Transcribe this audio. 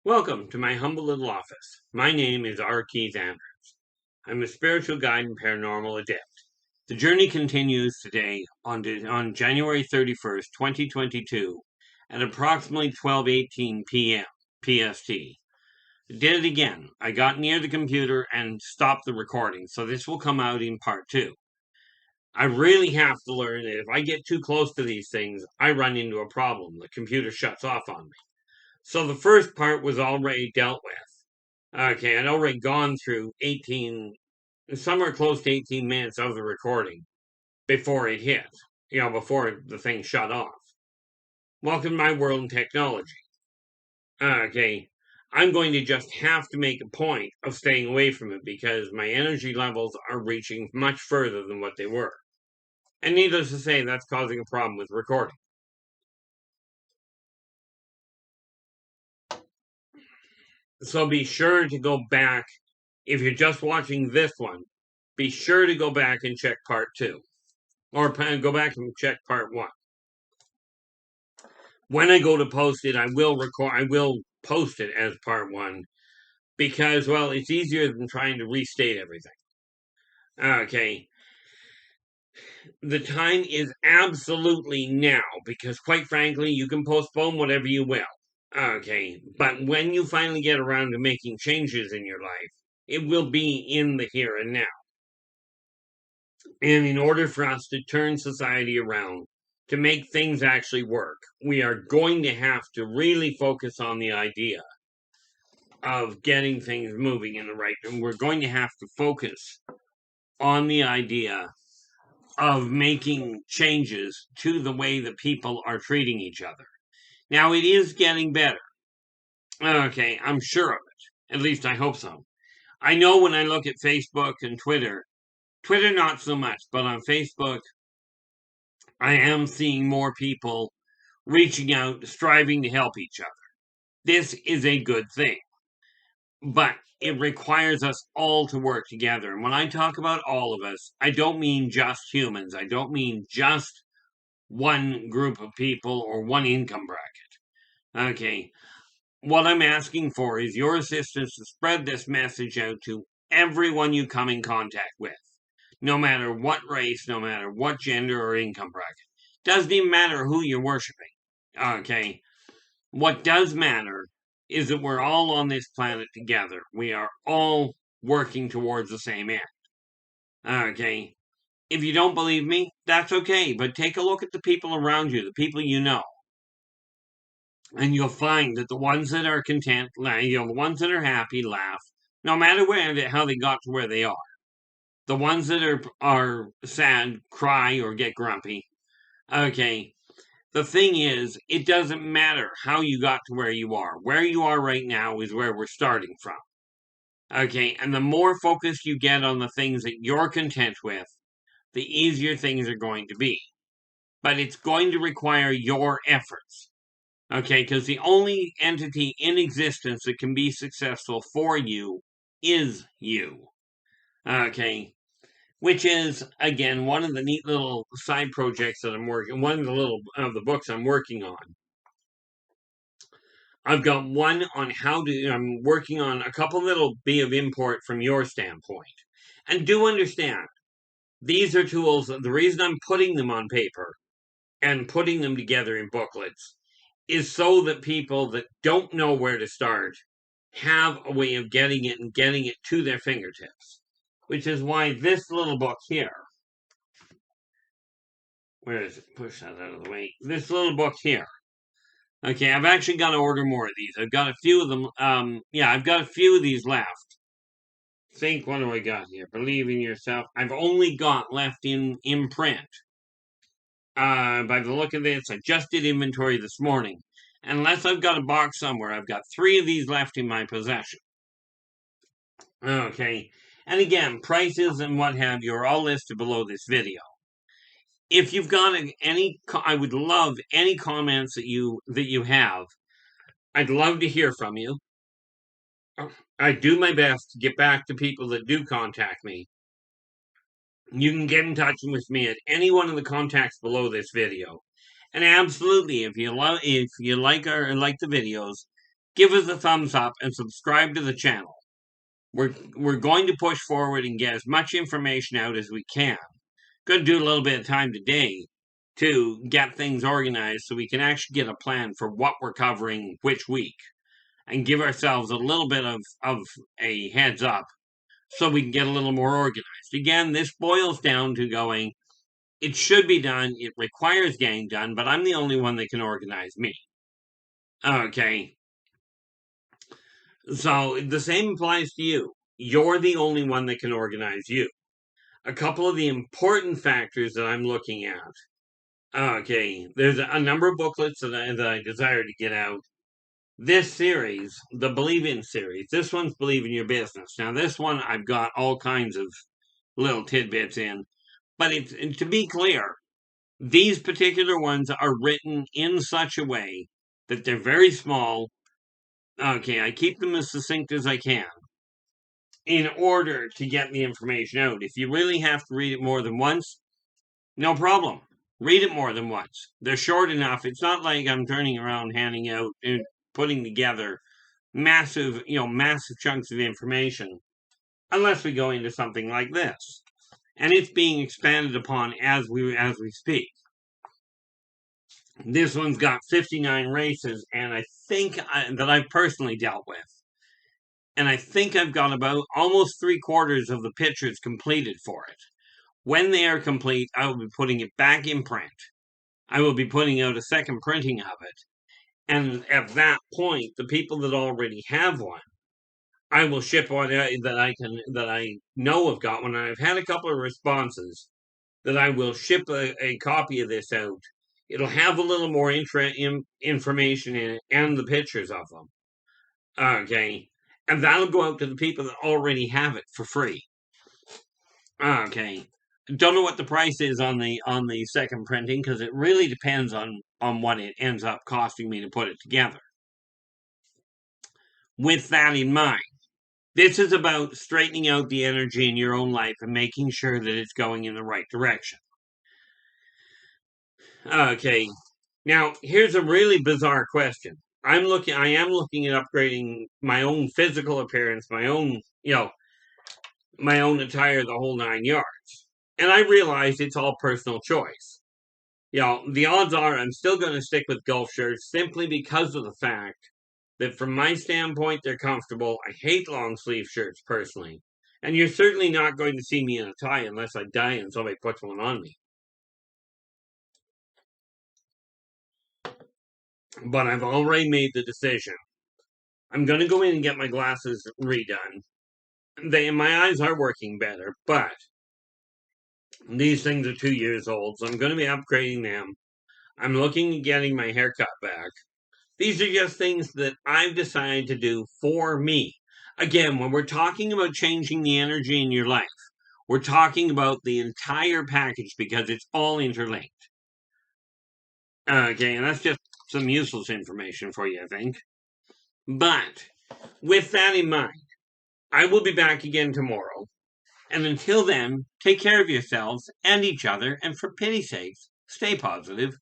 Welcome to my humble little office. My name is R. Keith Andrews. I'm a spiritual guide and paranormal adept. The journey continues today on January 31st, 2022 at approximately 12:18 p.m. PST. Did it again. I got near the computer and stopped the recording, so this will come out in part 2. I really have to learn that if I get too close to these things, I run into a problem. The computer shuts off on me. So the first part was already dealt with. Okay, I'd already gone through somewhere close to 18 minutes of the recording before it hit, before the thing shut off. Welcome to my world in technology. Okay, I'm going to just have to make a point of staying away from it because my energy levels are reaching much further than what they were. And needless to say, that's causing a problem with recording. So be sure to go back. If you're just watching this one, be sure to go back and check part 2. Or go back and check part 1. When I go to post it, I will post it as part 1. Because, well, it's easier than trying to restate everything. Okay. The time is absolutely now, because quite frankly, you can postpone whatever you will. Okay. But when you finally get around to making changes in your life, it will be in the here and now. And in order for us to turn society around, to make things actually work, we are going to have to really focus on the idea of getting things moving in the right direction. We're going to have to focus on the idea of making changes to the way that people are treating each other. Now, it is getting better. Okay, I'm sure of it. At least I hope so. I know when I look at Facebook and Twitter not so much, but on Facebook, I am seeing more people reaching out, striving to help each other. This is a good thing, but it requires us all to work together. And when I talk about all of us, I don't mean just humans. I don't mean just one group of people or one income bracket. Okay. What I'm asking for is your assistance to spread this message out to everyone you come in contact with. No matter what race, no matter what gender or income bracket. Doesn't even matter who you're worshiping. Okay. What does matter is that we're all on this planet together. We are all working towards the same end. Okay. If you don't believe me, that's okay. But take a look at the people around you, the people you know. And you'll find that the ones that are content, the ones that are happy, laugh, no matter how they got to where they are. The ones that are sad, cry, or get grumpy. Okay. The thing is, it doesn't matter how you got to where you are. Where you are right now is where we're starting from. Okay, and the more focused you get on the things that you're content with, the easier things are going to be. But it's going to require your efforts. Okay, because the only entity in existence that can be successful for you is you. Okay, which is, again, one of the neat little side projects that I'm working, one of the books I'm working on. I've got one on I'm working on a couple that'll be of import from your standpoint. And do understand, these are tools, the reason I'm putting them on paper and putting them together in booklets is so that people that don't know where to start have a way of getting it to their fingertips. Which is why this little book here, where is it? Push that out of the way. This little book here. Okay, I've actually got to order more of these. I've got a few of them. I've got a few of these left. Think, what do I got here? Believe in yourself. I've only got left in print. By the look of this, I just did inventory this morning. Unless I've got a box somewhere, I've got 3 of these left in my possession. Okay. And again, prices and what have you are all listed below this video. If you've got I would love any comments that you have. I'd love to hear from you. I do my best to get back to people that do contact me. You can get in touch with me at any one of the contacts below this video. And absolutely, if you like the videos, give us a thumbs up and subscribe to the channel. We're going to push forward and get as much information out as we can. Going to do a little bit of time today to get things organized so we can actually get a plan for what we're covering which week and give ourselves a little bit of a heads up so we can get a little more organized. Again, this boils down to going, it should be done, it requires getting done, but I'm the only one that can organize me. Okay. So the same applies to you. You're the only one that can organize you. A couple of the important factors that I'm looking at. Okay, there's a number of booklets that I desire to get out. This series, the Believe In series, this one's Believe in Your Business. Now, this one I've got all kinds of little tidbits in. But to be clear, these particular ones are written in such a way that they're very small. Okay, I keep them as succinct as I can in order to get the information out. If you really have to read it more than once, no problem. Read it more than once. They're short enough. It's not like I'm turning around, handing out, and putting together massive chunks of information, unless we go into something like this. And it's being expanded upon as we speak. This one's got 59 races, and I think that I've personally dealt with. And I think I've got about almost 3/4 of the pictures completed for it. When they are complete, I will be putting it back in print. I will be putting out a second printing of it. And at that point, the people that already have one, I will ship one that I know have got one. And I've had a couple of responses that I will ship a copy of this out. It'll have a little more information in it and the pictures of them. Okay. And that'll go out to the people that already have it for free. Okay. Don't know what the price is on the second printing because it really depends on what it ends up costing me to put it together. With that in mind, this is about straightening out the energy in your own life and making sure that it's going in the right direction. Okay. Now, here's a really bizarre question. I am looking at upgrading my own physical appearance, my own attire, the whole 9 yards. And I realize it's all personal choice. The odds are I'm still going to stick with golf shirts simply because of the fact that from my standpoint, they're comfortable. I hate long sleeve shirts personally. And you're certainly not going to see me in a tie unless I die and somebody puts one on me. But I've already made the decision. I'm going to go in and get my glasses redone. My eyes are working better, but these things are 2 years old, so I'm going to be upgrading them. I'm looking at getting my haircut back. These are just things that I've decided to do for me. Again, when we're talking about changing the energy in your life, we're talking about the entire package because it's all interlinked. Okay, and that's just some useless information for you, I think. But with that in mind, I will be back again tomorrow. And until then, take care of yourselves and each other, and for pity's sake, stay positive.